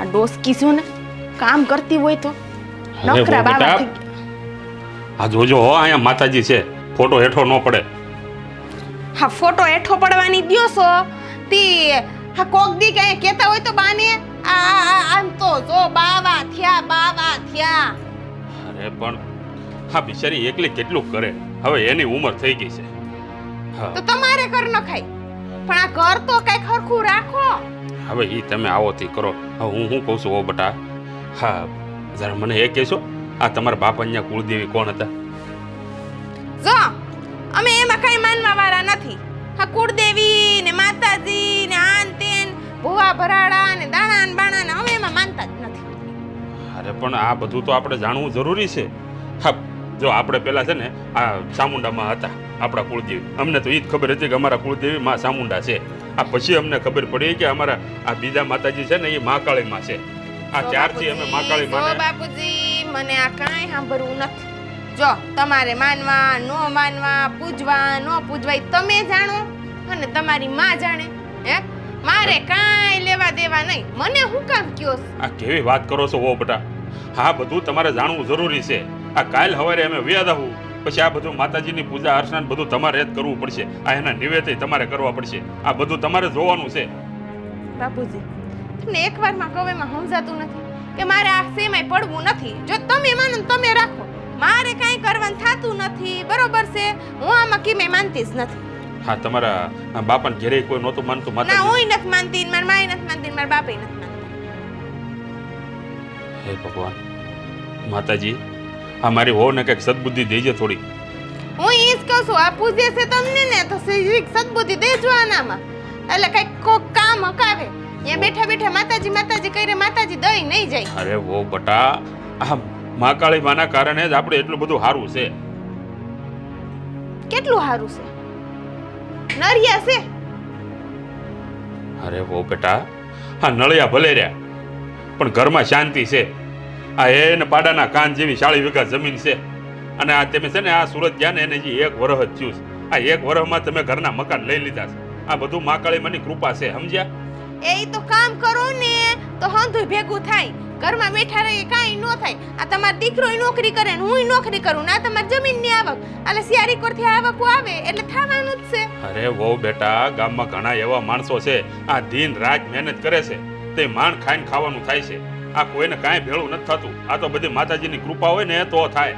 આ ડોસકી છો ને કામ કરતી હોય તો અરે નકરા બહુ બાબા બેટા. આ જોજો હો અહીંયા માતાજી છે, ફોટો હેઠો ન પડે. હા ફોટો હેઠો પડવાની દ્યો છો તી હા કોક દી કઈ કહેતા હોય તો બાને આમ તો જો બાવા થયા. અરે પણ હા બિચારી એકલી કેટલું કરે, હવે એની ઉંમર થઈ ગઈ છે. હા તો તમારે કર નખાય પણ આ ઘર તો કઈ ખરખું રાખો. હવે ઈ તમે આવો થી કરો. હવે હું કહું છું ઓ બટા, હા જરા મને એ કહેશો, આ તમારા બાપા અહીંયા કુળદેવી કોણ હતા? જો અમે એમાં કઈ માનવા વાળા નથી. હા કુળદેવી ને માતાજી ને આન તેન ભુવા ભરાડા ને દાણા ને બાણા ને અમે એમાં માનતા જ નથી. અરે પણ આ બધું તો આપણે જાણવું જરૂરી છે. હા જો આપણે પેલા છે ને આ ચામુંડામાં હતા આપણા કુળદેવી, અમને તો ઈ જ ખબર હતી કે અમારા કુળદેવી માં ચામુંડા છે. આ પછી અમને ખબર પડી કે અમારા આ બીજા માતાજી છે ને એ મહાકાળીમાં છે. આ ત્યારથી અમે મહાકાળી જો માને. બાપુજી મને આ કાંઈ સાંભળવું નથી. જો તમારે માનવા નો માનવા, પૂજવા નો પૂજવા ઈ તમે જાણો અને તમારી માં જાણે. હે મારે કાંઈ લેવા દેવા નહીં. મને હું કામ કયો છો? આ કેવી વાત કરો છો ઓ બટા? હા બધું તમારે જાણવું જરૂરી છે. આ કાલ સવારે અમે વ્યાદ આવું પછી આ બધું માતાજીની પૂજા અર્ચના બધું તમારે જ કરવું પડશે. આ એના નિવેદન તમારે કરવા પડશે. આ બધું તમારે જોવાનું છે. બાપુજી તમને એકવારમાં કહું એમાં સમજાતું નથી કે મારે આ સેમાય પડવું નથી. જો તમે માનો ને તમે રાખો, મારે કાંઈ કરવાનું થતું નથી. બરોબર છે, હું આમાં કિમે માનતી જ નથી. હા તમારા બાપાને ઘરે કોઈ નહોતું માનતું ના માતાજી? હું નથી માનતી, મારી માય નથી માનતી, મારા બાપે નથી માનતા. હે ભગવાન માતાજી, આ મારી વહુને કંઈક સદબુદ્ધિ દેજે થોડી. હું ઈ જ કહું છું, આ પૂજે છે તમને ને તો સદબુદ્ધિ દેજો આનામાં. એટલે કઈક કોક કામ હકાવે. અહીંયા બેઠા બેઠા માતાજી માતાજી કરે, માતાજી દઈ નહીં જાય. અરે વો બટા, આ મહાકાળી માના કારણે જ આપણે એટલું બધું સારું છે. કેટલું સારું છે, નરિયા છે. અરે વો બેટા, હા નળિયા ભલે રહ્યા પણ ઘરમાં શાંતિ છે. આ એને પાડાના કાન જેવી 40 વીઘા જમીન છે અને આ તમે છે ને આ સુરત ગયા ને એને જે 1 વર્ષ જ થયું છે. આ 1 વર્ષમાં તમે ઘરના મકાન લઈ લીધા છે. આ બધું મહાકાળી માની કૃપા છે, સમજ્યા? એ તો કામ કરો ને તો હંધુય ભેગું થાય. ઘરમાં બેઠા રહીએ કાંઈ ન થાય. આ તમારો દીકરોય નોકરી કરે ને હુંય નોકરી કરું ને આ તમારી જમીનની આવક એટલે સિયારી કોરથી આવક આવે એટલે થવાનું જ છે. અરે વહુ બેટા, ગામમાં ઘણા એવા માણસો છે આ દિન રાત મહેનત કરે છે તે માંડ ખાઈને ખાવાનું થાય છે. આ કોઈને કાંઈ ભેળું નથી થતું. આ તો બધી માતાજીની કૃપા હોય ને તો થાય.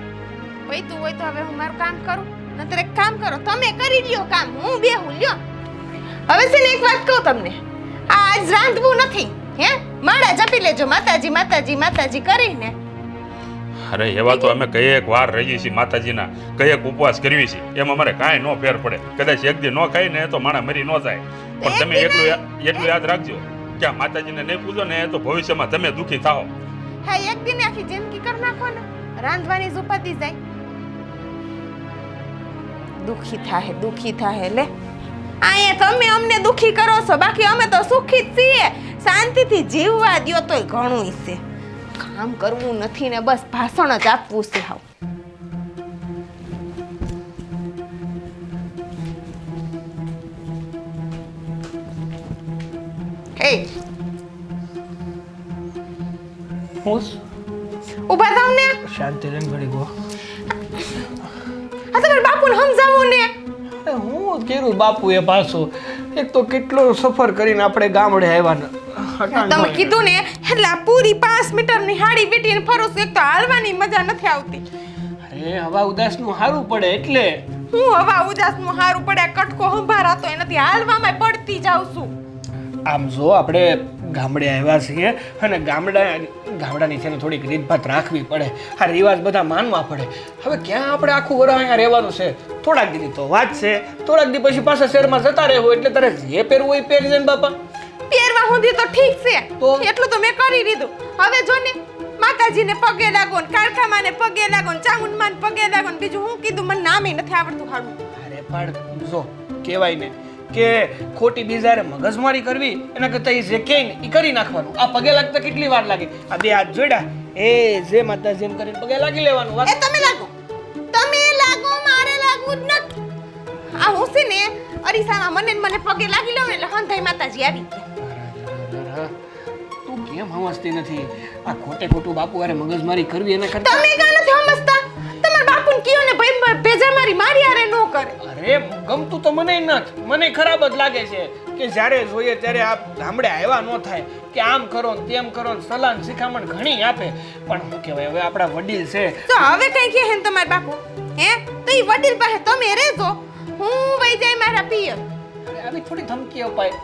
વૈતું હોય તો હવે હું મારું કામ કરું, નતર એક કામ કરો તમે કરી લ્યો કામ, હું બેહું લ્યો. હવે છે ને એક વાત કહું તમને, આ આજ રાંધવું નથી. હે માળા જપી લેજો માતાજી માતાજી માતાજી કરીને. અરે એવા તો અમે કયેક વાર રહીએ છીએ માતાજીના, કયેક ઉપવાસ કરવી છીએ, એમાં અમારે કાંઈ ન ફેર પડે. કદાચ એક દી ન ખાય ને તો માણા મરી ન જાય. પણ તમે એટલું યાદ રાખજો કે આ માતાજીને નહીં પૂજો ને તો ભવિષ્યમાં તમે દુઃખી થાઓ. હા એક દિન આખી જિંદગી કરી નાખો ને, રાંધવાની જ ઉપાધિ જાય. દુઃખી થાહે લે. અહીંયા તમે અમને દુઃખી કરો છો, બાકી અમે તો સુખી જ છીએ. શાંતિથી જીવવા દ્યો તોય ઘણું છે. કામ કરવું નથી ને બસ ભાષણ જ આપવું છે. હાવ હે ઉભા થાવ ને. શાંતિ રેન ઘડી ગો. આ તમારા બાપુને સમજાવું ને. હું કેરું બાપુ એ પાછો એક તો કેટલો સફર કરીને આપણે ગામડે આવ્યા ને. તમે કીધું ને એટલે આ પૂરી 5 મીટરની હાડી બેટીને ફરો છું. એક તો હાલવાની મજા નથી આવતી. અરે હવા ઉદાસ નું સારું પડે એટલે. હું હવા ઉદાસનું હારું પડે કટકો સંભાળાતો નથી, હાલવામાં પડતી જાઉં છું. આમ જો આપણે ગામડે આવ્યા છીએ અને ગામડાની છે ને થોડીક રીતભાત રાખવી પડે. આ રિવાજ બધા માનવા પડે. હવે ક્યાં આપણે આખું વરસ અહીંયા રહેવાનું છે? થોડાક દીની તો વાત છે, થોડાક દી પછી પાછા શહેરમાં જતા રહેવું એટલે તારે જે પહેરવું હોય પહેરજે ને બાપા. પહેરવા સુધી તો ઠીક છે, તો? એટલું તો મેં કરી લીધું. હવે જો ને માતાજીને પગે લાગો ને કાળખામાને પગે લાગો ને ચામુંડમાને પગે લાગો ને બીજું હું કીધું મને નામે નથી આવડતું ખાડું. અરે પણ જો કહેવાય ને કે ખોટી બીજારે મગજમારી કરવી એના કરતાં એ જે કહે ને એ કરી નાખવાનું. આ પગે લાગતા કેટલી વાર લાગે? આ બે હાથ જોડ્યા એ જે માતાજી એમ કરીને પગે લાગી લેવાનું. એ તમે લાગો મારે લાગવું જ નથી. આ હું છે ને અરીસામાં મને પગે લાગી લઉં એટલે હંધાઈ માતાજી આવી ગયા. તું કેમ સમજતી નથી? આ ખોટે ખોટું બાપુ હારે મગજમારી કરવી એના કરતા તમે કાં નથી સમજતા? તમારા બાપુને કયો ને ભાઈ ભેજા મારી હારે ન કરે. અરે ગમતું તો મને નથી, મને ખરાબ જ લાગે છે કે જ્યારે જોઈએ ત્યારે આ ગામડે આવ્યા ન થાય કે આમ કરો ને તેમ કરો ને સલાહ ને શિખામણ ઘણી આપે, પણ શું કહેવાય હવે આપણા વડીલ છે. તો હવે કઈ કહે ને તમારા બાપુ? હે તો ઈ વડીલ પાસે તમે રહેજો, હું વઈ જાય મારા પિયર. અરે આવી થોડી ધમકી અપાય?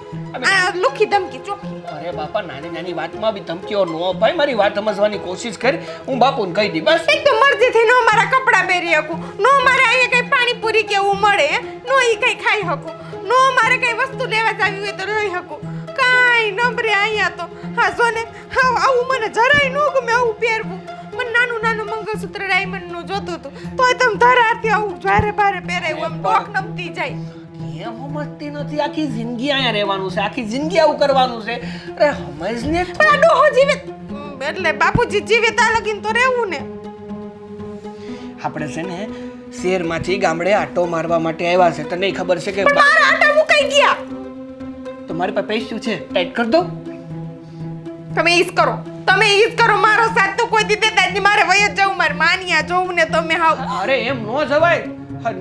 આ લુખી ધમકી ચોખી. અરે બાપા, નાની નાની વાતમાં બી ધમકીઓ ન અપાય. મારી વાત સમજવાની કોશિશ કરી, હું બાપુને કહી દી બસ. એક તો મરજીથી નો મારા કપડાં પહેરી શકું, નો મારે અહીંયા કઈ પાણીપુરી કે એવું મળે, નો ઈ કઈ ખાઈ શકું, નો મારે કઈ વસ્તુ લેવા જાવી હોય તો લઈ શકું, કાંઈ નંબરે અહીંયા તો હા જો ને હા આવું મને જરાય ન ગમે આવું પહેરવું. મને નાનું નાનું મંગળસૂત્ર ડાયમંડ નું જોતું હતું, તોય તમે ધરારથી આવું ભારે ભારે પહેરાયું, આમ ડોક નમતી જાય. કેમ સમજતી નથી? આખી જિંદગી અહીંયા રહેવાનું છે, આખી જિંદગી આવું કરવાનું છે. અરે સમજને તું. પણ આ ડોહો જીવે એટલે બાપુજી જીવે તા લગીન તો રહેવું ને. આપણે છે ને શહેરમાંથી ગામડે આટો મારવા માટે આવ્યા છે, તને ખબર છે કે પણ મારા આટા મુકાઈ ગયા. તો મારી પાસે પૈસું છે, ટાઈટ કર દો. તમે ઈજ કરો, તમે ઈજ કરો. મારો સાથ તો કોઈ દી દેતા જ નહીં. મારે વય જ જવું, મારે માનિયા જોવું ને તમે હાવ. અરે એમ નો જવાય,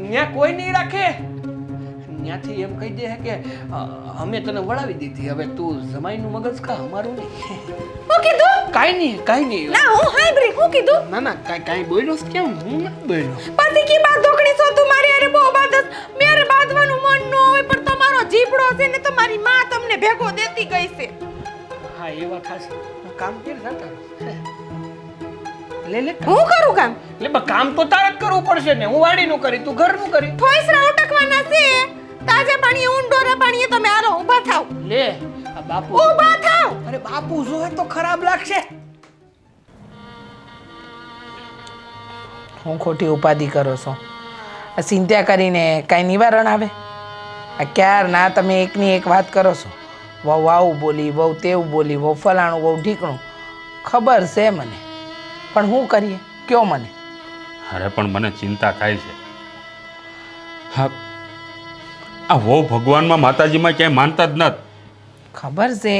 ન્યા કોઈ નહીં રાખે. ત્યાંથી એમ કહી દે કે અમે તને વળાવી દીધી, હવે તું જમાઈનું મગજ કા, અમારું નહીં. હું કીધું? કાંઈ નહીં. ના હું હાઈબ્રિડ હું કીધું? ના કાંઈ બોલ્યો છે? કેમ હું નથી બોલ્યો? પછી કી બાદ ઢોકળી સો તું મારી અરે બહુ બાદસ. મેરે બાદવાનું મન ન હોય પણ તમારો જીભડો છે ને તમારી માં તમને ભેગો દેતી ગઈ છે. હા એ વાત હાચી. કામ કેર જતા લે હું કરું કામ? એટલે કામ તો તારે જ કરવું પડશે ને. હું વાડીનું કરી, તું ઘરનું કરી. થોઈસરા ઉટકવાના છે. તાજા પાણીએ ઊંડોરા પાણીએ તમે હાલો ઊભા થાવ. લે આ બાપુ ઊભા થાવ. અરે બાપુ જોવે તો ખરાબ લાગશે. હું ખોટી ઉપાધિ કરો છો? આ ચિંતા કરીને કાંઈ નિવારણ આવે? આ ક્યાર ના તમે એકની એક વાત કરો છો. વહુ આવું બોલી, વહુ તેવું બોલી, વહુ ફલાણું, વહુ ઢીકણું. ખબર છે મને, પણ શું કરીએ? કયો મને. અરે પણ મને ચિંતા થાય છે. હા, આ વહુ ભગવાનમાં માતાજીમાં ક્યાંય માનતા જ નથી. ખબર છે,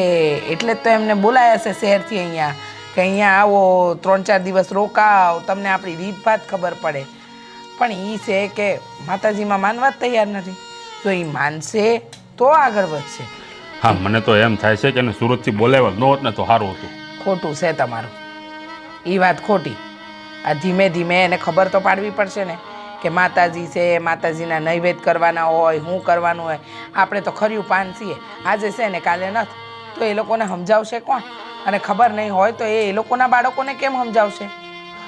એટલે જ તો એમને બોલાયા છે શહેરથી અહીંયા, કે અહીંયા આવો 3-4 દિવસ રોકાવ, તમને આપણી રીતભાત ખબર પડે. પણ એ છે કે માતાજીમાં માનવા જ તૈયાર નથી. જો એ માનશે તો આગળ વધશે. હા, મને તો એમ થાય છે કે એને સુરતથી બોલાવ્યા જ ન હોત ને તો સારું હતું. ખોટું છે તમારું, એ વાત ખોટી. આ ધીમે ધીમે એને ખબર તો પાડવી પડશે ને કે માતાજી છે, માતાજીના નૈવેદ્ય કરવાના હોય, શું કરવાનું હોય. આપણે તો ખર્યું પાન છીએ, આજે છે ને કાલે નથી, તો એ લોકોને સમજાવશે કોણ? અને ખબર નહીં હોય તો એ લોકોના બાળકોને કેમ સમજાવશે?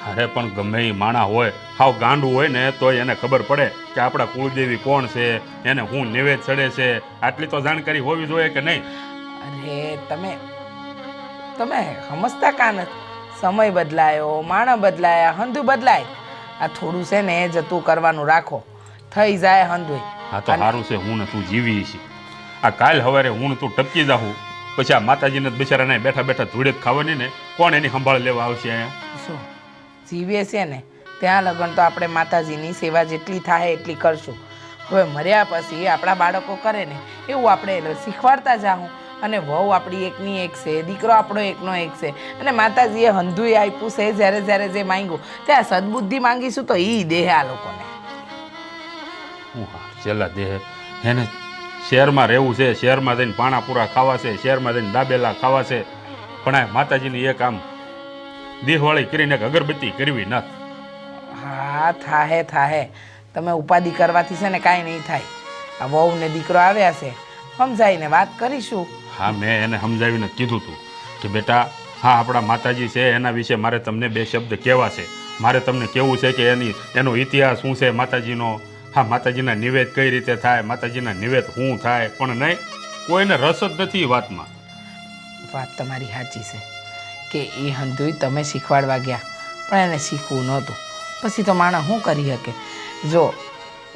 અરે પણ ગમે એ માણા હોય, હાવ ગાંડું હોય ને તો એને ખબર પડે કે આપણા કુળદેવી કોણ છે, એને હું નિવેદ ચડે છે, આટલી તો જાણકારી હોવી જોઈએ કે નહીં? અરે તમે સમજતા કાં નથી? સમય બદલાયો, માણસ બદલાયા, હંધુ બદલાય. આ થોડું છે ને જતું કરવાનું રાખો, થઈ જાય હંધુય. હા તો સારું છે હું ને તું જીવી છે. આ કાલ સવારે હું ને તું ટપકી જાઉં, પછી આ માતાજીને બિચારાને બેઠા બેઠા ધૂળે જ ખાવાની ને કોણ એની સંભાળ લેવા આવશે અહીંયા? શું જીવીએ છે ને ત્યાં લગન તો આપણે માતાજીની સેવા જેટલી થાય એટલી કરશું. હવે મર્યા પછી આપણા બાળકો કરે ને એવું આપણે શીખવાડતા જાઉં. અને વહુ આપણી એકની એક છે, દીકરો આપણો એકનો એક છે, અને માતાજીએ હંધુય આપ્યું છે. જ્યારે જ્યારે જે માંગ્યું ત્યાં સદબુદ્ધિ માંગીશું તો એ દેહ આ લોકોને. હું હા છેલ્લા દેહ એને શહેરમાં રહેવું છે, શહેરમાં જઈને પાણાપુરા ખાવા છે, શહેરમાં જઈને દાબેલા ખાવા છે, પણ આ માતાજીની એક આમ દેહવાળી કરીને એક અગરબત્તી કરવી નથી. હા થાહે તમે ઉપાધિ કરવાથી છે ને કાંઈ નહીં થાય. આ વહુ ને દીકરો આવ્યા છે, સમજાઈને વાત કરીશું. હા, મેં એને સમજાવીને કીધું હતું કે બેટા હા આપણા માતાજી છે, એના વિશે મારે તમને 2 શબ્દ કહેવા છે. મારે તમને કહેવું છે કે એનો ઇતિહાસ શું છે માતાજીનો. હા, માતાજીના નિવેદ કઈ રીતે થાય, માતાજીના નિવેદ શું થાય, પણ નહીં, કોઈને રસ જ નથી વાતમાં. વાત તમારી સાચી છે કે એ હંધુય તમે શીખવાડવા ગયા, પણ એને શીખવું નહોતું. પછી તો માણસ શું કરી શકે? જો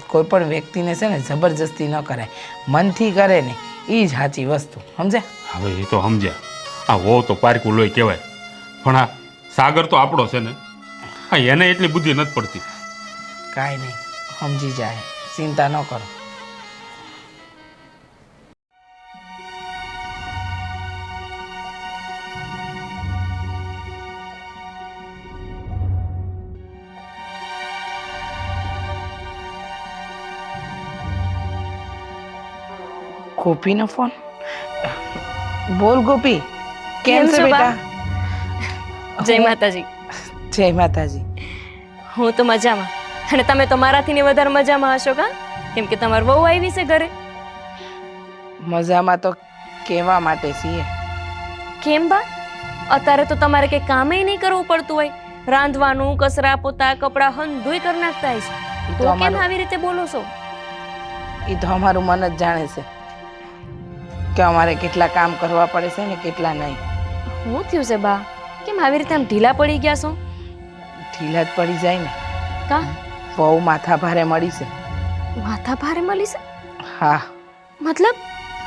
કોઈ પણ વ્યક્તિને છે ને જબરજસ્તી ન કરાય, મનથી કરે ને એ જ સાચી વસ્તુ. સમજ્યા? હવે એ તો સમજ્યા. આ વહુ તો પારકું લોહી કહેવાય, પણ આ સાગર તો આપણો છે ને, હા એને એટલી બુદ્ધિ નથી પડતી. કાંઈ નહીં, સમજી જાય, ચિંતા ન કરો. ગોપીનો ફોન. બોલ ગોપી, કેમ છે છો, બા? બેટા? જય માતાજી. જય માતાજી. હું તો મજામાં, અને તમે તો મારાથી ને વધારે મજામાં હશો કા? કેમ કે તમારી વહુ આવી છે ઘરે. મજામાં તો કહેવા માટે છીએ. કેમ બા? અત્યારે તો તમારે કંઈ કામે નહીં કરવું પડતું હોય. રાંધવાનું, કચરા પોતા, કપડાં હંધુય કરી નાખતા હશે. ઈ તો તો કેમ અમારું આવી રીતે બોલો છો? એ તો અમારું મન જ જાણે છે કે અમારે કેટલા કામ કરવા પડે છે ને કેટલા નહીં. શું થયું છે બા? કેમ આવી રીતે આમ ઢીલા પડી ગયા છો? ઢીલા જ પડી જાય ને. કા? બહુ માથા ભારે મળી છે. માથા ભારે મળી છે? હા, મતલબ?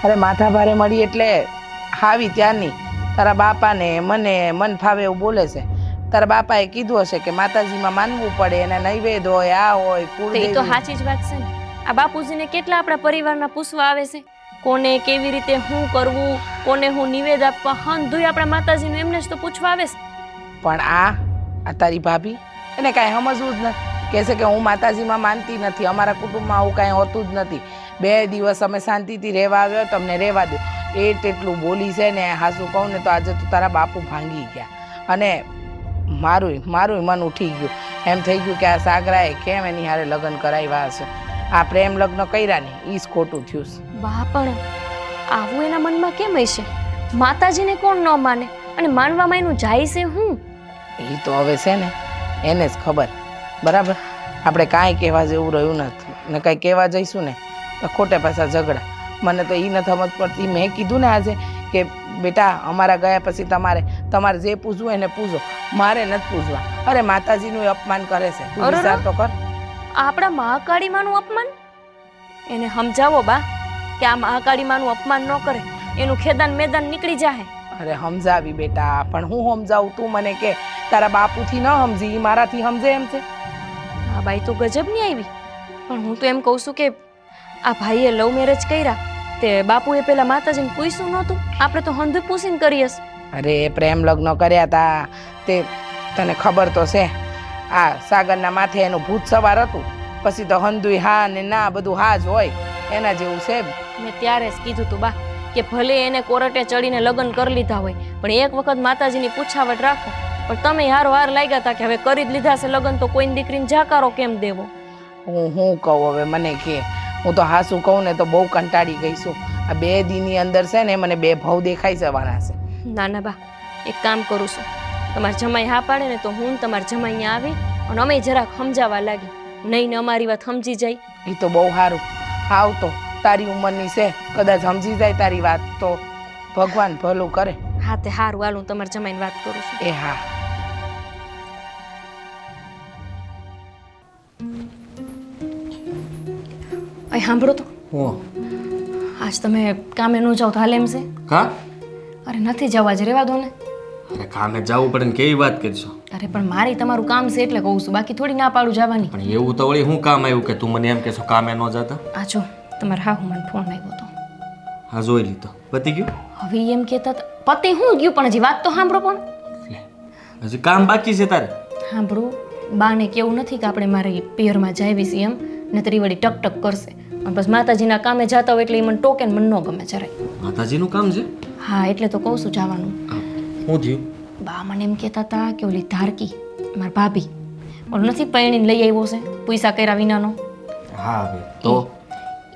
અરે માથા ભારે મળી એટલે આવી ત્યારની તારા બાપાને મને મન ફાવે એવું બોલે છે. તારા બાપાએ કીધું હશે કે માતાજીમાં માનવું પડે, એના નૈવેદ્ય હોય, આ હોય, તો એ તો કુળદેવી. સાચી જ વાત છે ને. આ બાપુજીને કેટલા આપણા પરિવારના પૂછવા આવે છે, કોને કેવી રીતે શું કરવું, કોને હું નિવેદ આપવા, હંધુય આપણા માતાજીનું એમને જ તો પૂછવા આવે છે. પણ આ તારી ભાભી એને કાંઈ સમજવું જ નથી. કહે છે કે હું માતાજીમાં માનતી નથી, અમારા કુટુંબમાં આવું કાંઈ હોતું જ નથી. 2 દિવસ અમે શાંતિથી રહેવા આવ્યો, તમને રહેવા દો. એ તેટલું બોલી છે ને, હાસું કહું ને તો આજે તો તારા બાપુ ભાંગી ગયા. અને મારું મન ઉઠી ગયું. એમ થઈ ગયું કે આ સાગરાએ કેમ એની હારે લગ્ન કરાવ્યા હશે. આ પ્રેમ લગ્ન કર્યા ને એ જ ખોટું થયું છે. બા પણ આવું એના મનમાં કેમ હશે? માતાજીને કોણ ન માને? અને માનવામાં એનું જાય છે હું? એ તો હવે છે ને એને જ ખબર. બરાબર, આપણે કાંઈ કહેવા જેવું રહ્યું નથી ને કંઈ કહેવા જઈશું ને તો ખોટે પાછા ઝઘડા. મને તો એ નથી સમજ પડતી. મેં કીધું ને આજે કે બેટા અમારા ગયા પછી તમારે જે પૂછવું એને પૂછો, મારે નથી પૂછવા. અરે માતાજીનું અપમાન કરે છે. તું અરે વિચાર તો કર. આપણા મહાકાળી માનું અપમાન? એને સમજાવો બા કે આ મહાકાળી માનું અપમાન ન કરે, એનું ખેદાન મેદાન નીકળી જાય. અરે સમજાવી બેટા, પણ હું સમજાવું તું મને કે તારા બાપુથી ન સમજી, ઈ મારાથી સમજે એમ છે. આ બાઈ તો ગજબની આવી. પણ હું તો એમ કહું છું કે આ ભાઈએ લવ મેરેજ કર્યા તે બાપુએ પેલા માતાજીને પૂછ્યું નહોતું? આપણે તો હંધુ પૂછીને કરીએ. અરે પ્રેમ લગ્ન કર્યા તા તે તને ખબર તો છે. આ સાગરના માથે એનું ભૂત સવાર હતું. પછી તો હંધુય હા ને ના બધું હા જ હોય. એના જેવું છે. મેં ત્યારે જ કીધું તું બા કે ભલે એને કોરટે ચડીને લગ્ન કરી લીધા હોય, પણ એક વખત માતાજીની પૂછાવટ રાખો. પણ તમે હારો હાર લાગ્યા હતા કે હવે કરી જ લીધા છે લગ્ન તો કોઈની દીકરીને જાકારો કેમ દેવો? હું કહું હવે મને કે હું તો હાસું કહું ને તો બહુ કંટાળી ગઈ છું. આ 2 દીની અંદર છે ને મને 2 ભાવ દેખાઈ જવાના છે. ના ના બા, એક કામ કરું છું. તમારા જમાઈ હા પાડે ને તો હું ને તમારા જમાઈ અહીંયા આવી અને અમે જરાક સમજાવવા લાગી. નહીં ને અમારી વાત સમજી જાય. એ તો બહુ સારું. હાવ તો તારી ઉંમરની છે, કદાચ સમજી જાય તારી વાત તો ભગવાન ભલું કરે. હા તે હારું, હાલ હું તમારા જમાઈને વાત કરું છું. એ હા. અહીં સાંભળો તો, હું આજ તમે કામે ન જાઓ તો હાલ એમ છે? કા અરે નથી જવા જ, રહેવા દો ને. અરે કામે જવું પડે ને કેવી વાત કરશો? અરે પણ મારી તમારું કામ છે એટલે કહું છું, બાકી થોડી ના પાડું જવાની. પણ એવું તો વળી હું કામ આવ્યું કે તું મને એમ કહેશો કામે ન જતા? આ જો તમારા હા હું મને ફોન આવ્યો હતો. હા જોઈ લીધો. પતી ગયું? હવે ઈ એમ કહેતા હતા, પતિ હું ગયું પણ હજી વાત તો સાંભળો. પણ લે, હજી કામ બાકી છે તારે? સાંભળો, બાને કેવું નથી કે આપણે મારી પિયરમાં જાવી છીએ એમ, ને તરી વળી ટક કરશે. અને બસ માતાજીના કામે જતા હોય એટલે એ મને ટોકે ને મને ન ગમે જરાય. માતાજીનું કામ છે? હા એટલે તો કહું છું જવાનું. શું થયું? બા મને એમ કહેતા હતા કે ઓલી ધારકી મારી ભાભી ઓલું નથી પરણીને લઈ આવ્યો છે પૈસા કર્યા વિનાનો. હા હવે તો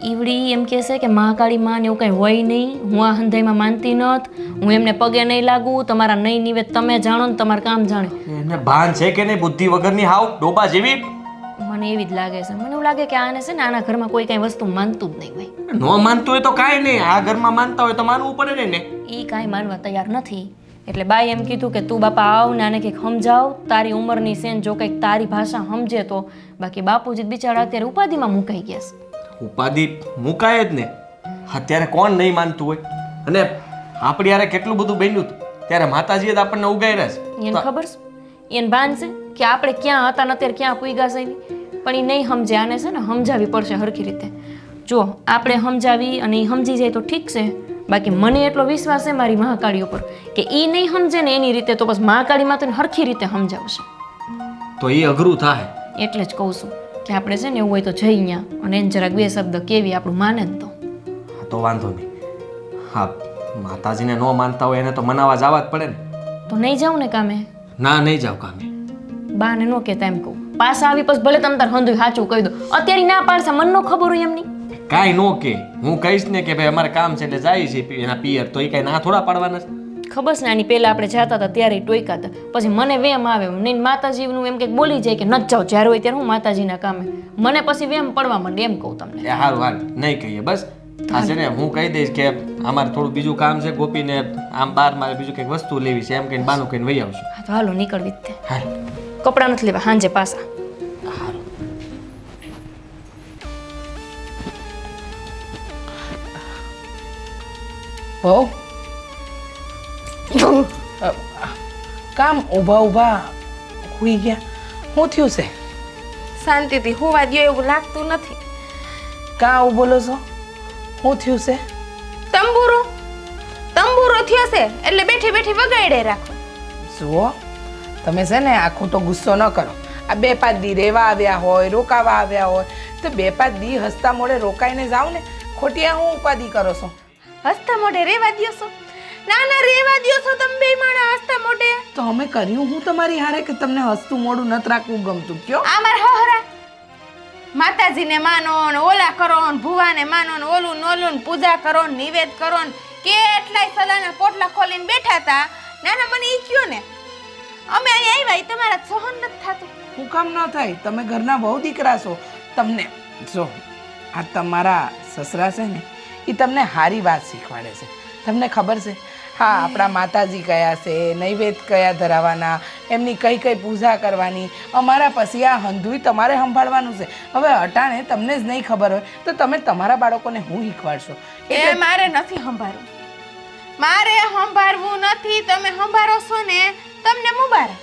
ઈવડી એમ કહે છે કે મહાકાળી માં ને એવું કંઈ હોય નહીં, હું આ હંધાઈમાં માનતી નથ, હું એમને પગે નહીં લાગુ, તમારા નહીં નિવેદ તમે જાણો ને તમારું કામ જાણે. એને ભાન છે કે નહીં બુદ્ધિ વગરની હાવ ડોબા જેવી? મને એવી જ લાગે છે. મને એવું લાગે કે આને છે ને આના ઘરમાં કોઈ કાંઈ વસ્તુ માનતું જ નહીં હોય. ન માનતું હોય તો કાંઈ નહીં, આ ઘરમાં માનતા હોય તો માનવું પડે ને. એ કાંઈ માનવા તૈયાર નથી. એટલે બાઈ એમ કીધું કે તું બાપા આવ ને આને કંઈક સમજાવ, તારી ઉંમરની સેન જો કંઈક તારી ભાષા સમજે તો. બાકી બાપુજી બિચારા અત્યારે ઉપાધિમાં મુકાઈ ગયા છે. ઉપાધિ મુકાય જ ને. અત્યારે કોણ નહીં માનતું હોય? અને આપણી યારે કેટલું બધું બન્યું હતું ત્યારે માતાજીએ જ આપણને ઉગાડ્યા છે. એને ખબર છે, એને ભાન છે કે આપણે ક્યાં હતા ને અત્યારે ક્યાં પૂગ્યા છે. પણ એ નહીં સમજે. આને છે ને સમજાવવી પડશે સરખી રીતે. જો આપણે સમજાવી અને એ સમજી જાય તો ઠીક છે. બાકી મને એટલો વિશ્વાસ છે મારી મહાકાળી ઉપર કે એ નહીં સમજે ને એની રીતે તો બસ મહાકાળીમાં તો સરખી રીતે સમજાવશે. તો એ અઘરું થાય. એટલે જ કહું છું કે આપણે છે ને એવું હોય તો જઈ અહીંયા અને એને જરાક 2 શબ્દ કેવી આપણું માને ને તો. તો વાંધો નહીં. હા માતાજીને ન માનતા હોય એને તો મનાવા જવા જ પડે ને. તો નહીં જાઉં ને કામે? ના નહીં જાવ કામે. બાને ન કહેતા એમ કહું. પાછા આવી પછી ભલે તમે તાર હંધુય સાચું કહી દો. અત્યારે ના પાડશે મને ન ખબર હોય એમની. કાંઈ નો કે હું કહીશ ને કે ભાઈ અમારે કામ છે એટલે જાય છે એના પિયર, તો એ કાંઈ ના થોડા પાડવાના છે. ખબર છે ને આની પહેલા આપણે જતા હતા ત્યારે ટોયકા હતા. પછી મને વેમ આવે નહીં માતાજીનું એમ કંઈક બોલી જાય કે ન જાઓ જ્યારે હોય ત્યારે હું માતાજીના કામે. મને પછી વેમ પડવા માંડે એમ કહું તમને. એ હારું હાલ નહીં કહીએ બસ. હા છે ને હું કહી દઈશ કે અમારે થોડું બીજું કામ છે, ગોપીને આમ બહાર મારે બીજું કંઈક વસ્તુ લેવી છે એમ કહીને બાનું કહીને વહી આવશું. હા તો હાલો નીકળવી જ તે. હાલ. કપડાં નથી લેવા સાંજે પાછા. બહુ કામ ઊભા ઊભા હુઈ ગયા. શું થયું છે? શાંતિથી હોવા દ્યો એવું લાગતું નથી. કાં આવું બોલો છો? શું થયું છે? તંબુરો થયો છે એટલે બેઠી બેઠી વગાડે રાખો. જુઓ તમે છે ને આખું તો ગુસ્સો ન કરો. આ 2-5 દી રહેવા આવ્યા હોય, રોકાવા આવ્યા હોય તો 2-5 દી હસતા મોડે રોકાઈને જાઓ ને. ખોટી આ હું ઉપાધિ કરો છો? હસતા મોઢે રેવા દ્યો છો? ના ના રેવા દ્યો છો તમે બે માણા હસતા મોઢે. તો અમે કર્યું હું તમારી હારે કે તમને હસતું મોઢું નથી રાખવું ગમતું? કયો આ માર હહરા માતાજીને માનો ને ઓલા કરો ને ભુવાને માનો ને ઓલું ને ઓલું ને પૂજા કરો ને નિવેદ કરો ને કેટલાય સલાના પોટલા ખોલીને બેઠા હતા. ના ના મને ઈ કયો ને અમે અહીંયા આવ્યા ઈ તમારા સહન નથી થાતું. હું કામ ન થાય? તમે ઘરના બહુ દીકરા છો. તમને જો આ તમારા સસરા છે ને એ તમને સારી વાત શીખવાડે છે. તમને ખબર છે હા આપણા માતાજી કયા છે, નૈવેદ્ય કયા ધરાવવાના, એમની કઈ કઈ પૂજા કરવાની. અમારા પછી આ હંધુય તમારે સંભાળવાનું છે. હવે અટાણે તમને જ નહીં ખબર હોય તો તમે તમારા બાળકોને હું શીખવાડશો? એ મારે નથી સંભાળવું. મારે સંભાળવું નથી. તમે સંભાળો છો ને તમને મુબારક.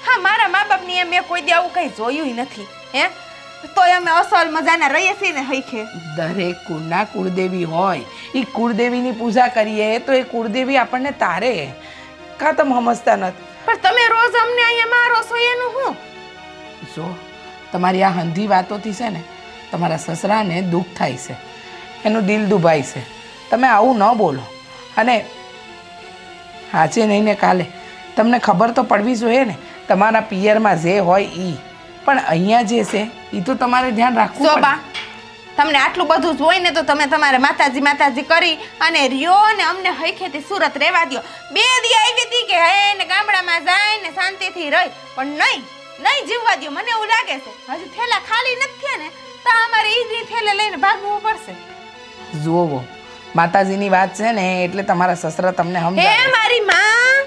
હા મારા મા બાપની મેં કોઈ દી આવું કંઈ જોયું નથી. હે તોય અમે અસલ મજાના રહીએ છીએ ને હૈખે. દરેક કુળના કુળદેવી હોય. એ કુળદેવીની પૂજા કરીએ તો એ કુળદેવી આપણને તારે. કાં તમે સમજતા નથી? પણ તમે રોજ અમને અહીંયા મારો છો એનું હું? જો તમારી આ હંધી વાતોથી છે ને તમારા સસરાને દુઃખ થાય છે, એનું દિલ દુભાય છે. તમે આવું ન બોલો. અને આજે નહીં ને કાલે તમને ખબર તો પડવી જોઈએ ને તમારા પિયરમાં જે હોય એ. પણ અહીંયા જે છે એ તો તમારે ધ્યાન રાખવું પડે. શોભા તમને આટલું બધું જ હોય ને તો તમે તમારે માતાજી માતાજી કરી અને રહ્યો ને અમને હૈખેથી સુરત રહેવા દ્યો. 2 દી આવી હતી કે હે ને ગામડામાં જાય ને શાંતિથી રહી, પણ નહીં જીવવા દ્યો. મને એવું લાગે છે હજી થેલા ખાલી નથી થયા ને તો અમારે ઈ થેલે લઈને ભાગવું પડશે. જુઓ માતાજીની વાત છે ને એટલે તમારા સસરા તમને હે સમજાવે. મારી માં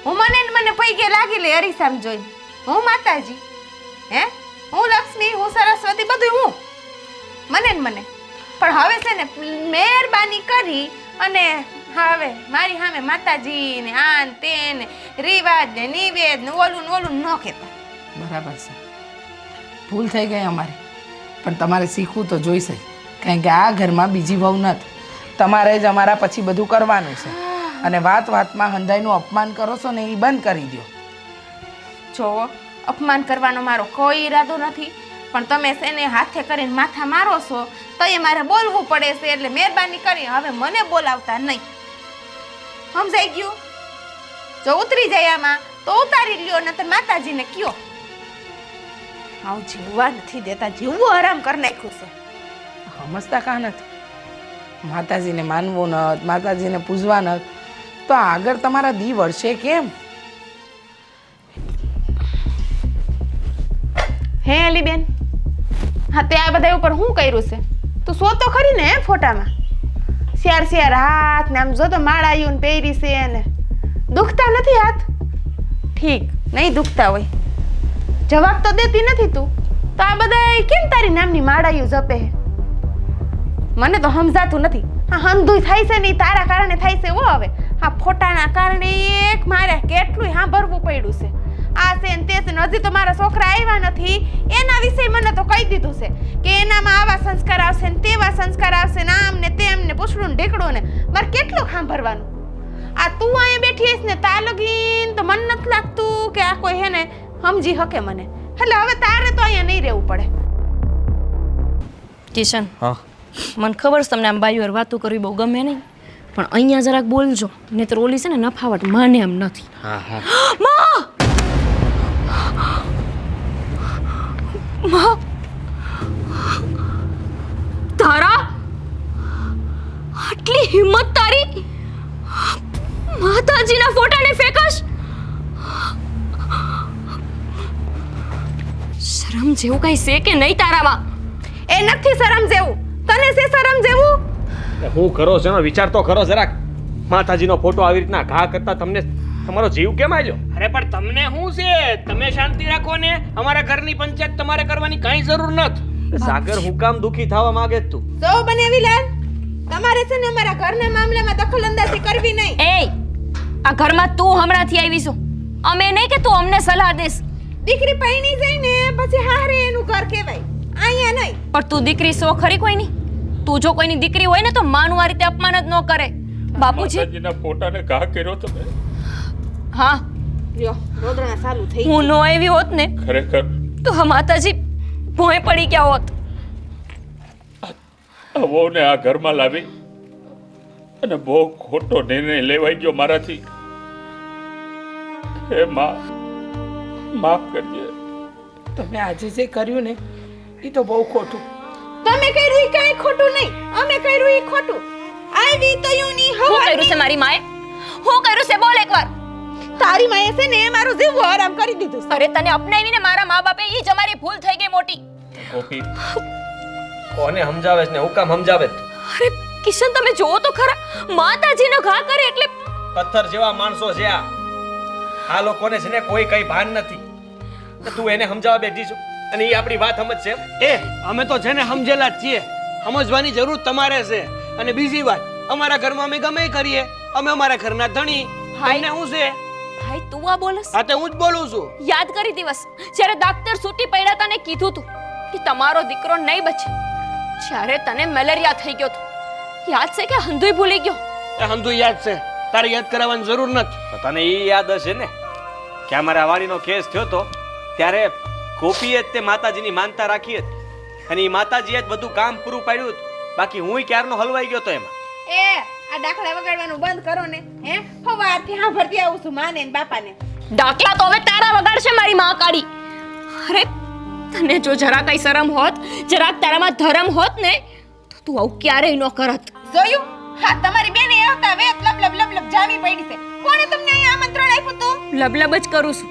હું મને પૈકે લાગી લે અરીસામ જોઈને. હું માતાજી હે હું લક્ષ્મી હું સરસ્વતી બધું હું મને પણ હવે છે ને મહેરબાની કરી અને હવે મારી સામે માતાજી ને આન તે ને રિવાજ ને નિવેદ ને ઓલું ન કહેતા. બરાબર છે, ભૂલ થઈ ગઈ અમારી. પણ તમારે શીખવું તો જોઈશે કારણ કે આ ઘરમાં બીજી વહુ નથી. તમારે જ અમારા પછી બધું કરવાનું છે. અને વાતમાં હંધાઈનું અપમાન કરો છો ને એ બંધ કરી દો. જો અપમાન કરવાનો મારો કોઈ ઈરાદો નથી, પણ તમે એને હાથે કરીને માથા મારો છો તો એ મારે બોલવું પડે છે. એટલે મહેરબાની કરી હવે મને બોલાવતા નહીં. સમજાઈ ગયું? જો ઉતરી જાય આમાં તો ઉતારી લ્યો, નતર માતાજીને કયો. આવું જીવવા નથી દેતા, જીવવું આરામ કરી નાખ્યું છે. સમજતા કાં નથી? માતાજીને માનવું નથી, માતાજીને પૂજવા નથી તો આગળ તમારા દી વળશે કેમ? હે અલીબેન, હા તે આ બધા ઉપર શું કર્યું છે? તું સો તો ખરી ને ફોટામાં શેર હાથ ને આમ જો તો માળાયું ને પહેરી છે ને દુખતા નથી હાથ? ઠીક નહીં દુખતા હોય, જવાબ તો દેતી નથી તું તો આ બધા કેમ તારી નામની માળાયું જપે? મને તો સમજાતું નથી. હા હંધુય થાય છે ને તારા કારણે થાય છે. ઓ હવે આ ફોટાના કારણે એક મારે કેટલું સાંભળવું પડ્યું છે. આ છે ને તે છે ને હજી તો મારા છોકરા આવ્યા નથી એના વિશે મને તો કહી દીધું છે કે એનામાં આવા સંસ્કાર આવશે ને તેવા સંસ્કાર આવશે ને આમ ને તેમ ને પૂછડું ને ઢીકડું ને મારે કેટલું સાંભળવાનું. આ તું અહીંયા બેઠી હઈશ ને તા લગીન તો મને નથી લાગતું કે આ કોઈ હે ને સમજી શકે મને. એટલે હવે તારે તો અહીંયા નહીં રહેવું પડે. કિશન હા મને ખબર છે તમને આમ બાયું વાર વાતું કરવી બહુ ગમે નહીં, પણ અહીંયા જરાક બોલજો, નહીંતર ઓલી છે ને નફાવટ માને એમ નથી. હા હા માં! માં! તારા આટલી હિંમત તારી માતાજીના ફોટાને ફેંકશ? શરમ જેવું કઈ છે કે નહીં તારામાં? એ નથી શરમ જેવું. તને છે શરમ જેવું? હું કરો છો એનો વિચાર તો કરો જરાક. માતાજીનો ફોટો આવી રીતના ઘા કરતા તમને તમારો જીવ કેમ આવ્યો? અરે પણ તમને શું છે? તમે શાંતિ રાખો ને. અમારા ઘરની પંચાયત તમારે કરવાની કાંઈ જરૂર નથી. સાગર હું કામ દુખી થવા માંગે છે તું? જો બનેવી લાલ, તમારે છે ને અમારા ઘરના મામલામાં દખલઅંદાજી કરવી નહીં. એ આ ઘરમાં તું હમણાંથી આવી છો, અમે નહીં કે તું અમને સલાહ દેસ. દીકરી પૈણી જાય ને પછી હારે એનું ઘર કહેવાય, અહીંયા નહીં. પણ તું દીકરી સો ખરી કોઈની? તું જો કોઈની દીકરી હોય ને તો માનું આ રીતે અપમાન જ ન કરે. બાપુજી, માતાજીના ફોટાને ઘા કર્યો તમે. હા, લ્યો રોદણા ચાલુ થઈ હું નો આવી હોત ને ખરેખર તો આ માતાજી ભોંય પડી ગયા હોત. આ વહુને આ ઘરમાં લાવી અને બહુ ખોટો નિર્ણય લેવાઈ ગયો મારાથી. હે માં, માફ કરજે. તમે આજે જે કર્યું ને એ તો બહુ ખોટું. તમે કર્યું ઈ કાંઈ ખોટું નહીં, અમે કર્યું ઈ ખોટું. આવી તો યુની શું કર્યું છે મારી માએ? શું કર્યું છે બોલ એકવાર. તારી માએ છે ને મારો જીવ આરામ કરી દીધું. અરે તને અપનાવીને મારા મા બાપે ઈ જ અમારી ભૂલ થઈ ગઈ મોટી. ગોપી કોને સમજાવે છે ને હું કામ સમજાવે છે? અરે કિશન, તમે જોવો તો ખરા, માતાજીનો ઘા કરે એટલે પથ્થર જેવા માણસો છે આ લોકોને છે ને કોઈ કઈ ભાન નથી. તો તું એને સમજાવવા બેઠી છો અને એ આપણી વાત સમજશે એમ? અમે તો છે ને સમજેલા જ છીએ. સમજવાની જરૂર તમારે છે. અને બીજી વાત, અમારા ઘરમાં અમે ગમે ઈ કરીએ, અમે અમારા ઘરના ધણી. તમને શું છે? ભાઈ તું આ બોલસ? હા તે હું જ બોલું છું. યાદ કરી દિવસ જ્યારે ડાક્ટર છૂટી પડ્યા તને કીધું તું કે તમારો દીકરો નહીં બચે, જ્યારે તને મેલેરિયા થઈ ગયો તો યાદ છે કે હંધુય ભૂલી ગયો? એ સમજુ યાદ છે, તારે યાદ કરાવવાની જરૂર નથી. તો તને એ યાદ હશે ને કે અમારા વાડીનો કેસ થયો તો ત્યારે ગોપીએ જ તે માતાજીની માનતા રાખી હતી અને એ માતાજીએ જ બધું કામ પૂરું પાડ્યું હતું. બાકી હુંય ક્યારનો હલવાઈ ગયો તો એમાં. એ આ ડાકડા વગાડવાનું બંધ કરો ને. હે સવારથી સાંભળતી આવું છું માને ને બાપાને. ડાકલા તો હવે તારા વગાડશે મારી માં કાળી. અરે તને જો જરા કઈ શરમ હોત, જરાક તારામાં ધર્મ હોત ને તો તું આવું ક્યારેય ન કરત. જોયું? હા તમારી બેને આવતા વેત લબ જાવી પડી છે. કોણે તમને અહીંયા આમંત્રણ આપ્યું તું? લબલબ જ કરું છું.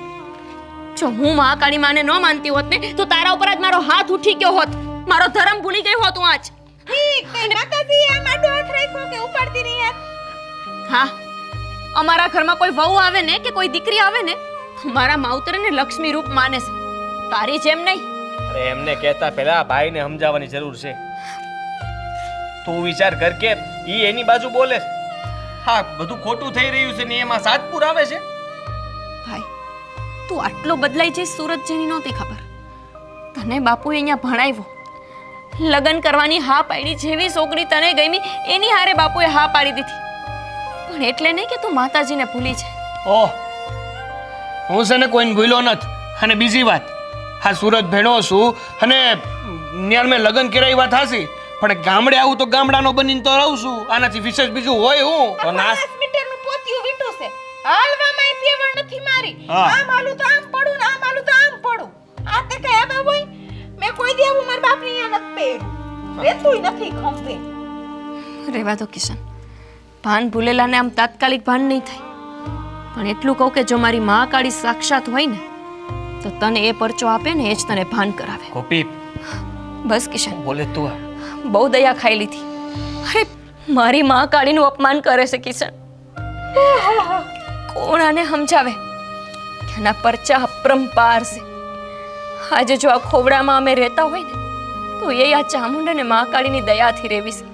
જો હું મહાકાળી માને ન માનતી હોત ને તો તારા ઉપર જ મારો હાથ ઉઠી ગયો હોત, મારો ધર્મ ભૂલી ગઈ હોત હું આજ. ઠીક, તે માતાજી આ માડો હાથ રાખ્યો કે ઉપાડતી નહીં હાથ? હા, અમારા ઘરમાં કોઈ વહુ આવે ને કે કોઈ દીકરી આવે ને તો મારા માવતરને લક્ષ્મી રૂપ માને છે, તારી જેમ નહીં. અરે એમને કહેતા પહેલા ભાઈને સમજાવવાની જરૂર છે. તું વિચાર કર કે ઈ એની બાજુ બોલે છે. હા બધું ખોટું થઈ રહ્યું છે ને એમાં સાતપુર આવે છે. ભાઈ તું આટલો બદલાઈ જઈશ સુરત જેની નહોતી ખબર. તને બાપુએ અહીંયા ભણાવ્યો, લગ્ન કરવાની હા પાડી, જેવી છોકરી તને ગમી એની હારે બાપુએ હા પાડી દીધી. પણ એટલે નહીં કે તું માતાજીને ભૂલી છે. ઓહ, હું છે ને કોઈને ભૂલ્યો નથી. અને બીજી વાત, હા સુરત ભેણો છું અને ન્યાર મેં લગ્ન કરાવી વાત હાસી, પણ ગામડે આવું તો ગામડાનો બનીને તો રહું છું. આનાથી વિશેષ બીજું હોય હું? તો નાસ 50 મીટરનું પોતિયું વીટું છે. હાલવામાં તેવડ નથી મારી. હા. આમ હાલું તો આમ પડું ને આમ હાલું તો આમ પડું. આ તે કઈ આબા હોય? મેં કોઈ દી આવું મારા બાપની અહીંયા નથી પહેર્યું. રેતુંય નથી ખંભે. રહેવા દો કિશન, ભાન ભૂલેલાને આમ તાત્કાલિક ભાન નહીં થાય. પણ એટલું કહું કે જો મારી મહાકાળી સાક્ષાત હોય ને તો તને એ પરચો આપે ને એ જ તને ભાન કરાવે. ગોપી બસ કિશન, બોલે તું આ. બહુ દયા ખાઈ લીધી. અરે મારી મહાકાળીનું અપમાન કરે છે કિશન. કોણ આને સમજાવે કે આના પરચા અપરંપાર છે. આજે જો આ ખોવડામાં અમે રહેતા હોય ને તો એ આ ચામુંડ અને મહાકાળીની દયાથી રહેવી છે.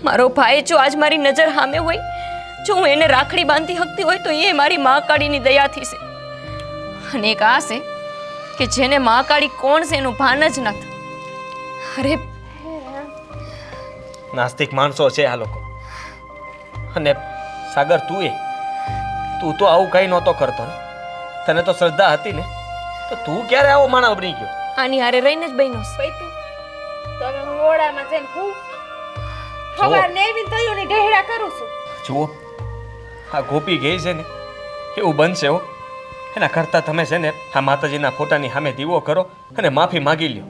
મારો ભાઈ જો આજ મારી નજર સામે હોય, જો હું એને રાખડી બાંધી શકતી હોય તો એ મારી મહાકાળીની દયાથી છે. અને એક આ છે કે જેને મહાકાળી કોણ છે એનું ભાન જ નથી. અરે નાસ્તિક માણસો છે આ લોકો. અને સાગર તું તો આવું કઈ નહોતો કરતો ને. તને તો શ્રદ્ધા હતી ને, તો તું ક્યારે આવો માણસ બની ગયો? આની હારે રહીને જ બન્યો છે. ભાઈ તું તો હવે હું ઓરડામાં જઈને હું ખબર ને એવી થયું ને ઢેડા કરું છું જુઓ આ ગોપી ગઈ છે ને એવું બનશે હો. એના કરતાં તમે છે ને આ માતાજીના ફોટાની સામે દીવો કરો અને માફી માગી લ્યો.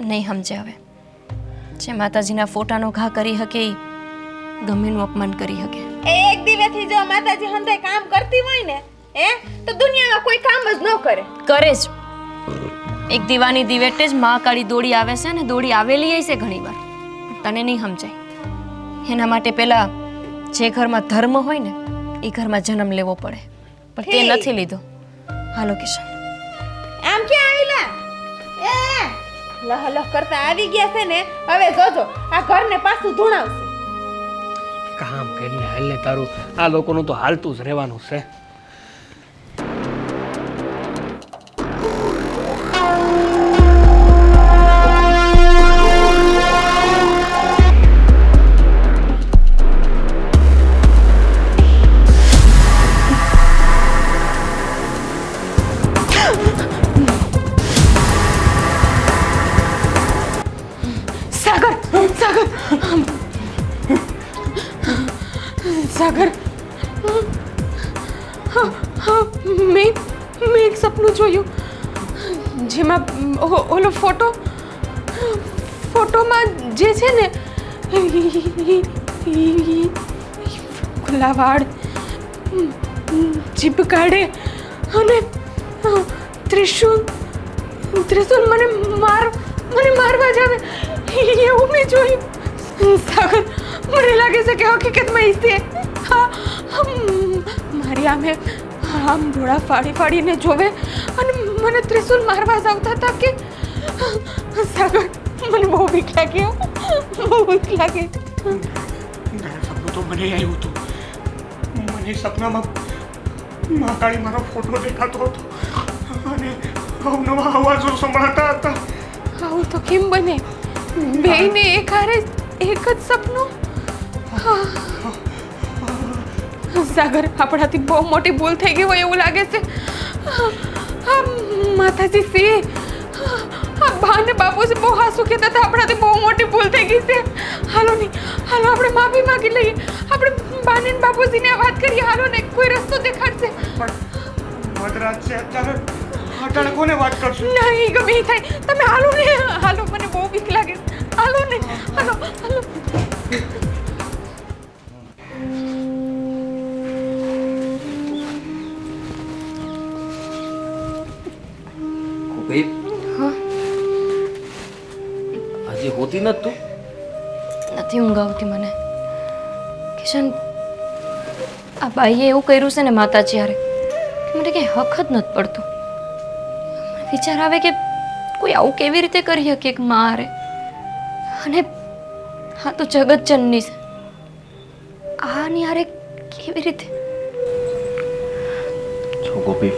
નહીં સમજે હવે. જે માતાજીના ફોટાનો ઘા કરી શકે ઈ ગમેનું અપમાન કરી શકે. એ એક દીવેથી જો માતાજી હંધાય કામ કરતી હોય ને તો દુનિયામાં કોઈ કામ જ ન કરે. કરે જ. એક દીવાની દિવેટે જ મહાકાળી દોડી આવે છે ને દોડી આવેલી હશે ઘણીવાર. તને નહીં સમજાય. એના માટે પહેલા જે ઘરમાં ધર્મ હોય ને એ ઘરમાં જન્મ લેવો પડે, પણ તે નથી લીધો. હાલો કિશન. આમ ક્યાં આવેલા લહ લહ કરતા આવી ગયા છે ને. હવે જોજો આ ઘરને પાછું ધૂણાવશે. કામ કરીને હાલે તારું આ લોકોનું તો હાલતું જ રહેવાનું છે. સાગર મેં એક સપનું જોયું જેમાં ઓલો ફોટોમાં જે છે ને ખુલ્લા વાળ, જીભ કાઢે અને ત્રિશુલ મને મારવા જ આવે એવું મેં જોયું. સાગર મને લાગે છે કે હકીકતમાં ઈ છે. મારી આમે આમ ડોળા ફાડીને જોવે અને મને ત્રિશુલ મારવા જ આવતા હતા કે સાગર મને બહુ બીક લાગી. બહુ બીક લાગે. સપનું તો મને આવ્યું હતું. મને સપનામાં મહાકાળી મારો ફોટો દેખાતો હતો અને અવનવા અવાજો સંભળાતા હતા. આવું તો કેમ બને? બેયને એક હારે એક જ સપનું? સાગર આપણાથી બહુ મોટી ભૂલ થઈ ગઈ હોય એવું લાગે છે. માતાજી છે બા ને બાપુજી બહુ હાસુ કહેતા હતા આપણાથી બહુ મોટી ભૂલ થઈ ગઈ છે. હાલો આપણે માફી માગી લઈએ. આપણે બાને ને બાપુજીને આ વાત કરીએ. હાલો ને કોઈ રસ્તો દેખાડશે. મધરાત છે અત્યારે અટાણે કોને વાત કરશું? નહીં ગમે ઈ થાય. તમે હાલો ને. હાલો મને બહુ બીક લાગે. હાલો ને. હાલો. હજી હોતી નથી તું? નથી ઊંઘ આવતી મને. કિશન, આ બાઈએ એવું કર્યું છે ને માતાજી હારે કે મને કંઈ હક જ નથી પડતું. મને વિચાર આવે કે કોઈ આવું કેવી રીતે કરી શકે એક મા હારે. અને હા તો જગતજનની છે. આની હારે કેવી રીતે? જો ગોપી,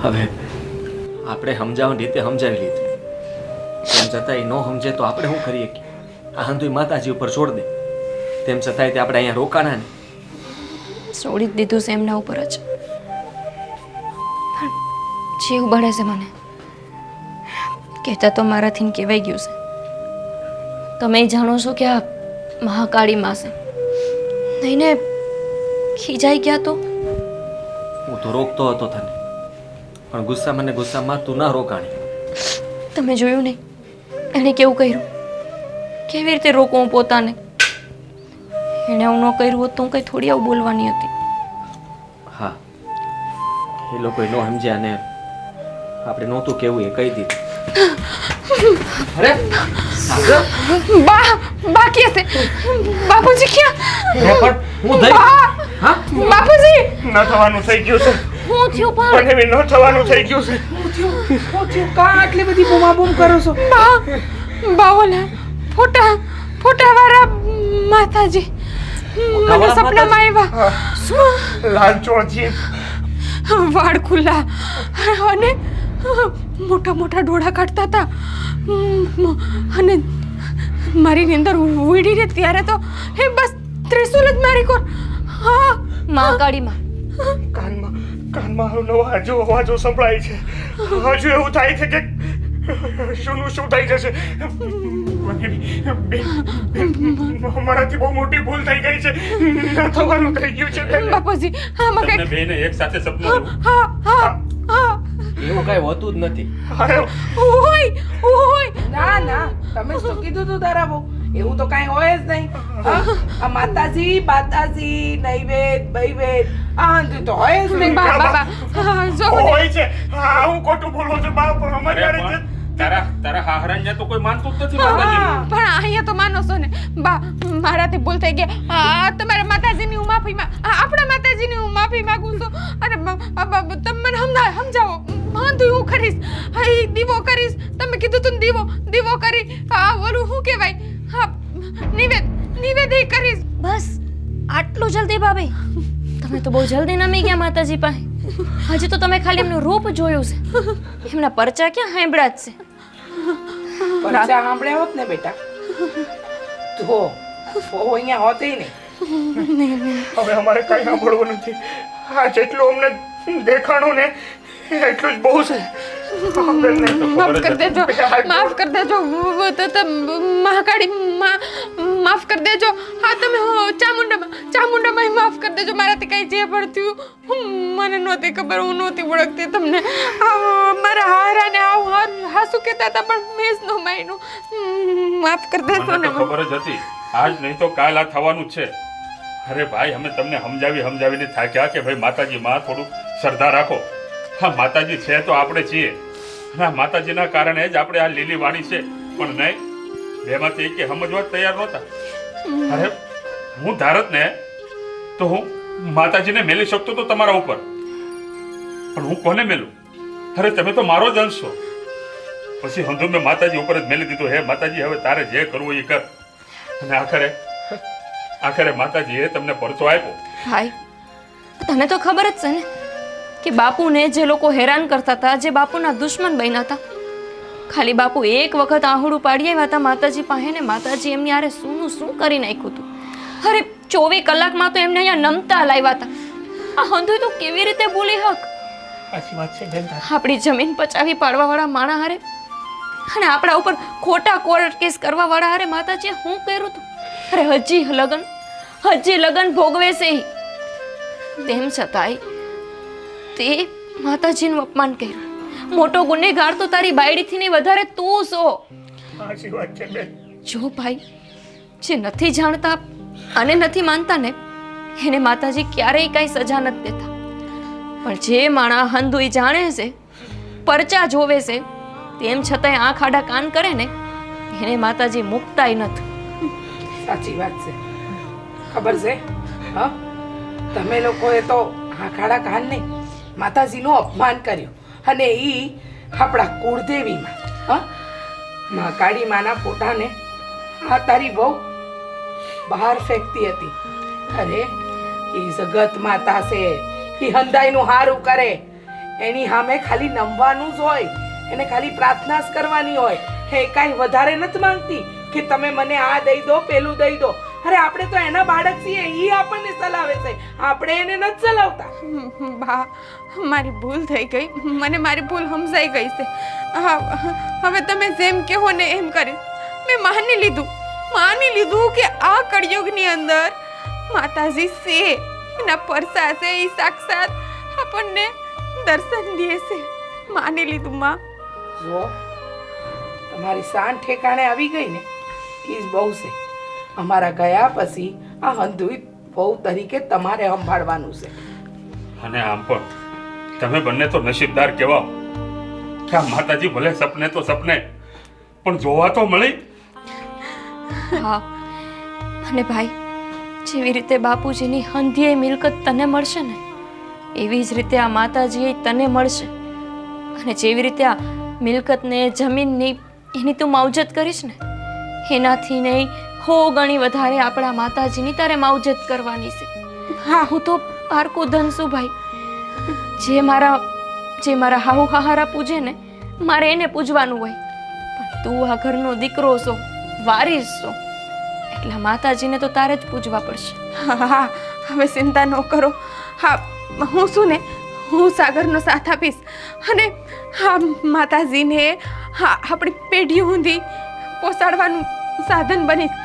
હવે આપણે સમજાવવાની રીતે સમજાવી લીધું. તેમ છતાંય ન સમજે તો આપણે શું કરીએ? આ હંધુય માતાજી ઉપર છોડ દે. તેમ છતાંય તે આપણે અહીંયા રોકાણા ને. છોડી જ દીધું છે એમના ઉપર જ. પણ જીવ બળે છે મને. કહેતા તો મારાથી કહેવાય ગયું છે. તમે જાણો છો કે આ મહાકાળી માં છે. નહીં ને ખીજાઈ ગયા તો? હું તો રોકતો હતો તને, પણ ગુસ્સામાં તું ના રોકાણી. તમે જોયું નહીં એણે કેવું કર્યું? કેવી રીતે રોકું હું પોતાને? એણે આવું ન કર્યું હોત તો હું કંઈ થોડી આવું બોલવાની હતી. હા, એ લોકોએ ન સમજ્યા ને આપણે નહોતું કેવું એ કહી દીધું. અરે સાગર, બા કે છે બાપુજી ક્યાં? પણ હું થઈ હા બાપુજી ન થવાનું થઈ ગયું છે. હું થયું પણ પણ ન થવાનું થઈ ગયું છે. કાં આટલી બધી બૂમાબૂમ કરો છો? બાવલા ફોટાવાળા માતાજી મને સપનામાં આવ્યા. લાલ ચોળજી વાળ ખુલ્લા અને મોટા મોટા ડોળા કાઢતા હતા અને મારી અંદર ઉડી ને ત્યારે તો હે બસ ત્રિશુલ જ મારી કોર. હા મહાકાળીમાં કાનમાં અવાજો સંભળાય છે. હજુ એવું થાય છે કે શું થાય જશે. અમારાથી બહુ મોટી ભૂલ થઈ ગઈ છે. ન થવાનું થઈ ગયું છે બેન. બાપુજી આમાં તમને કઈ બેને એક સાથે સપનું હા હા હા એવું કાંઈ હોતું જ નથી. અરે ઓય ઓય ના ના તમે શું કીધું તું તારા બહુ એવું તો કાંઈ હોય જ નહીં. હા? આ માતાજી બાતાજી નૈવેદ બૈવેદ આ હંધું તો હોય જ નહીં. બાબા જો મને હોય છે. હા હું ખોટું બોલું છું બાપ. અમારી અરે હારે પણ તારા હાહરાને તો કોઈ માનતું જ નથી માતાજી. પણ અહીંયા તો માનો છો ને બા મારાથી ભૂલ થઈ ગઈ. તમારા માતાજીની હું માફી આપણા માતાજીની હું માફી માંગુ છું. અને તમે મને સમજાવો વાંધો હું કરીશ. હા ઈ દીવો કરીશ. તમે કીધું તું ને દીવો કરી ઓલું શું કહેવાય હા નિવેદ ઈ કરીશ. બસ આટલું જલ્દી ભાભી તમે તો બહુ જલ્દી નમી ગયા માતાજી પાસે. હજી તો તમે ખાલી એમનું રૂપ જોયું છે, એમના પરચા ક્યાં સાંભળ્યા જ છે. પરચા સાંભળ્યા હોત ને બેટા તો અહીંયા હોતે નહીં. હવે અમારે કઈ સાંભળવું નથી. હા જેટલું અમને દેખાણું ને એટલું જ બહુ છે. માફ કરી દેજો માફ કરી દેજો મહાકાળી માફ કરી દેજો. હા તમે ચામુંડામાં માફ કરી દેજો. મારાથી કઈ જે પણ થયું મને નહોતી ખબર, હું નહોતી ઓળખતી તમને. મારા હારાને આવું હાસુ કહેતા હતા પણ મેં જ ન માન્યું. માફ કરી દેજો મને ને. તો ખબર જ હતી આજ નહીં તો કાલ આ થવાનું જ છે. અરે ભાઈ અમે તમને સમજાવીને થાક્યા કે ભાઈ માતાજી માં થોડું શ્રદ્ધા રાખો. હા માતાજી છે તો આપણે છીએ. હા માતાજીના કારણે જ આપણે આ લીલી વાણી છે. પણ નહીં બેમાંથી કે સમજવા જ તૈયાર નહોતા. અરે હું ધારત ને તો હું માતાજીને મેલી શકતો તો તમારા ઉપર, પણ હું કોને મેલું? અરે તમે તો મારો જ અંશ છો. પછી હંધુ મેં માતાજી ઉપર જ મેલી દીધું. હે માતાજી હવે તારે જે કરવું એ કર. અને આખરે માતાજીએ તમને પરચો આપ્યો. ભાઈ તને તો ખબર જ છે ને કે બાપુને જે લોકો હેરાન કરતા હતા, જે બાપુના દુશ્મન બન્યા હતા, ખાલી બાપુ એક વખત આહુડું પાડી આવ્યા હતા માતાજી પાસે ને માતાજી એમની હારે શું કરી નાખ્યું હતું. અરે 24 કલાકમાં તો એમને અહીંયા નમતા લાવ્યા હતા. આ હંધુ તો કેવી રીતે બોલી હક? સાચી વાત છે બેન. આપણી જમીન પચાવી પાડવા વાળા માણા હારે અને આપણા ઉપર ખોટા કોર્ટ કેસ કરવા વાળા હારે માતાજીએ શું કર્યું હતું? અરે હજી લગન ભોગવે છે. તેમ છતાંય તે માતાજીનું અપમાન કર્યું. મોટો ગુનેગાર તો તારી બાયડીથી નહીં વધારે તું છો. સાચી વાત છે બેન. જો ભાઈ જે નથી જાણતા અને નથી માનતા ને એને માતાજી ક્યારેય કાંઈ સજા નથી દેતા. પણ જે માણા હંધુઈ જાણે છે, પરચા જોવે છે, તેમ છતાંય આંખ આડા કાન કરે ને એને માતાજી મુકતાય નથી. સાચી વાત છે. ખબર છે હા તમે લોકોએ તો આખાડા કાન નહીં માતાજીનું અપમાન કર્યું. અને ઈ આપણા કુળદેવીમાં હા મહાકાળી માના ફોટાને આ તારી બહુ બહાર ફેંકતી હતી. અરે ઈ જગત માતા છે, ઈ હંધાઈનું હારું કરે. એની સામે ખાલી નમવાનું જ હોય, એને ખાલી પ્રાર્થના જ કરવાની હોય. એ કાંઈ વધારે નથી માંગતી કે તમે મને આ દઈ દો પેલું દઈ દો. અરે આપણે તો એના બાળક છીએ, ઈ આપણને ચલાવે છે, આપણે એને નથી ચલાવતા. બા મારી ભૂલ થઈ ગઈ. મને મારી ભૂલ સમજાઈ ગઈ છે. હવે તમે જેમ કહો ને એમ કરીશ. મેં માની લીધું કે આ કળિયુગની અંદર માતાજી છે, એના પરસા છે, એ સાક્ષાત આપણને દર્શન દે છે. માની લીધું માં. જો તમારી શાન ઠેકાણે આવી ગઈ ને એ જ બહુ છે. અમારા ગયા પછી આ હંધુઈ બહુ તરીકે તમારે સંભાળવાનું છે. અને આમ પણ તમે બંને તો નસીબદાર કહેવાઓ કે આ માતાજી ભલે સપને તો સપને પણ જોવા તો મળી. હા અને ભાઈ જેવી રીતે બાપુજીની હંધીએ મિલકત તને મળશે ને એવી જ રીતે આ માતાજીએ તને મળશે. અને જેવી રીતે આ મિલકતને જમીનની એની તું માવજત કરીશ ને એનાથી નહીં 100 ગણી વધારે આપણા માતાજીની તારે માવજત કરવાની છે. હા હું તો પારકું ધન છું ભાઈ. જે મારા હાહુ હાહારા પૂજે ને મારે એને પૂજવાનું હોય. પણ તું આ ઘરનો દીકરો છો, વારીસ છો, એટલે માતાજીને તો તારે જ પૂજવા પડશે. હા હવે ચિંતા ન કરો. હા હું છું ને હું સાગરનો સાથ આપીશ. અને હા માતાજીને હા આપણી પેઢી સુધી પહોંચાડવાનું સાધન બનીશ.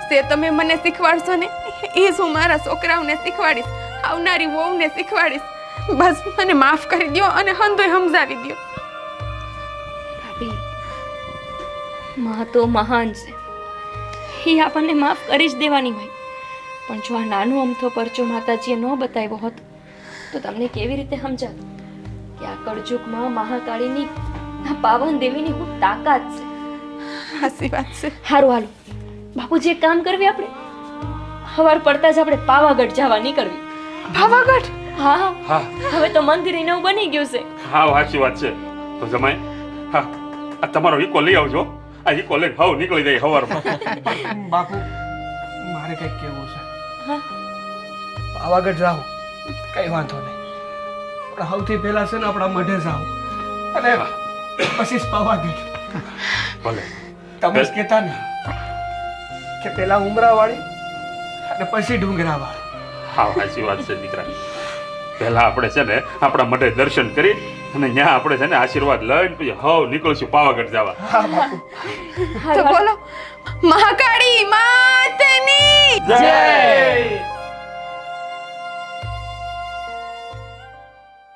તે તમે મને શીખવાડશો ને એ જ હું મારા છોકરાઓને શીખવાડીશ, આવનારી વહુને શીખવાડીશ. બસ મને માફ કરી દો અને હંધોય સમજાવી દો. ભાભી, માં તો મહાન છે, એ આપણને માફ કરી જ દેવાની હોય. પણ જો આ નાનો અમથો પરચો માતાજીએ ન બતાવ્યો હોત તો તમને કેવી રીતે સમજાત કે આ કળજુગમાં મહાકાળીની આ પાવન દેવીની હું તાકાત છે. સાચી વાત છે. હારું હાલો બાપુજી, એક કામ કરવી આપણે, સવાર પડતા જ આપણે પાવાગઢ જવા નીકળવી. પાવાગઢ? હા હા હવે તો મંદિર નવું બની ગયું છે. હા સાચી વાત છે. તો જમાઈ, હા આ તમારો ઈકો લઈ આવજો. આ ઈકો લઈને હાવ નીકળી જાય સવારમાં. બાપુ મારે કંઈક કહેવું છે. હા પાવાગઢ જાઓ કઈ વાંધો નહીં, પણ સૌથી પહેલા છે ને આપણા મઢે જાઓ અને પછી જ પાવાગઢ. ભલે. તમે જ કહેતા ને કે પેલા ઉમરાવાળી અને પછી ડુંગરાવાળી. હા સાચી વાત છે દીકરા. પહેલા આપણે છે ને આપણા મઢે દર્શન કરી અને ત્યાં આપણે છે ને આશીર્વાદ લઈને પછી હાવ નીકળશું પાવાગઢ જવા. હા બાપુ. તો બોલો મહાકાળી માતની જય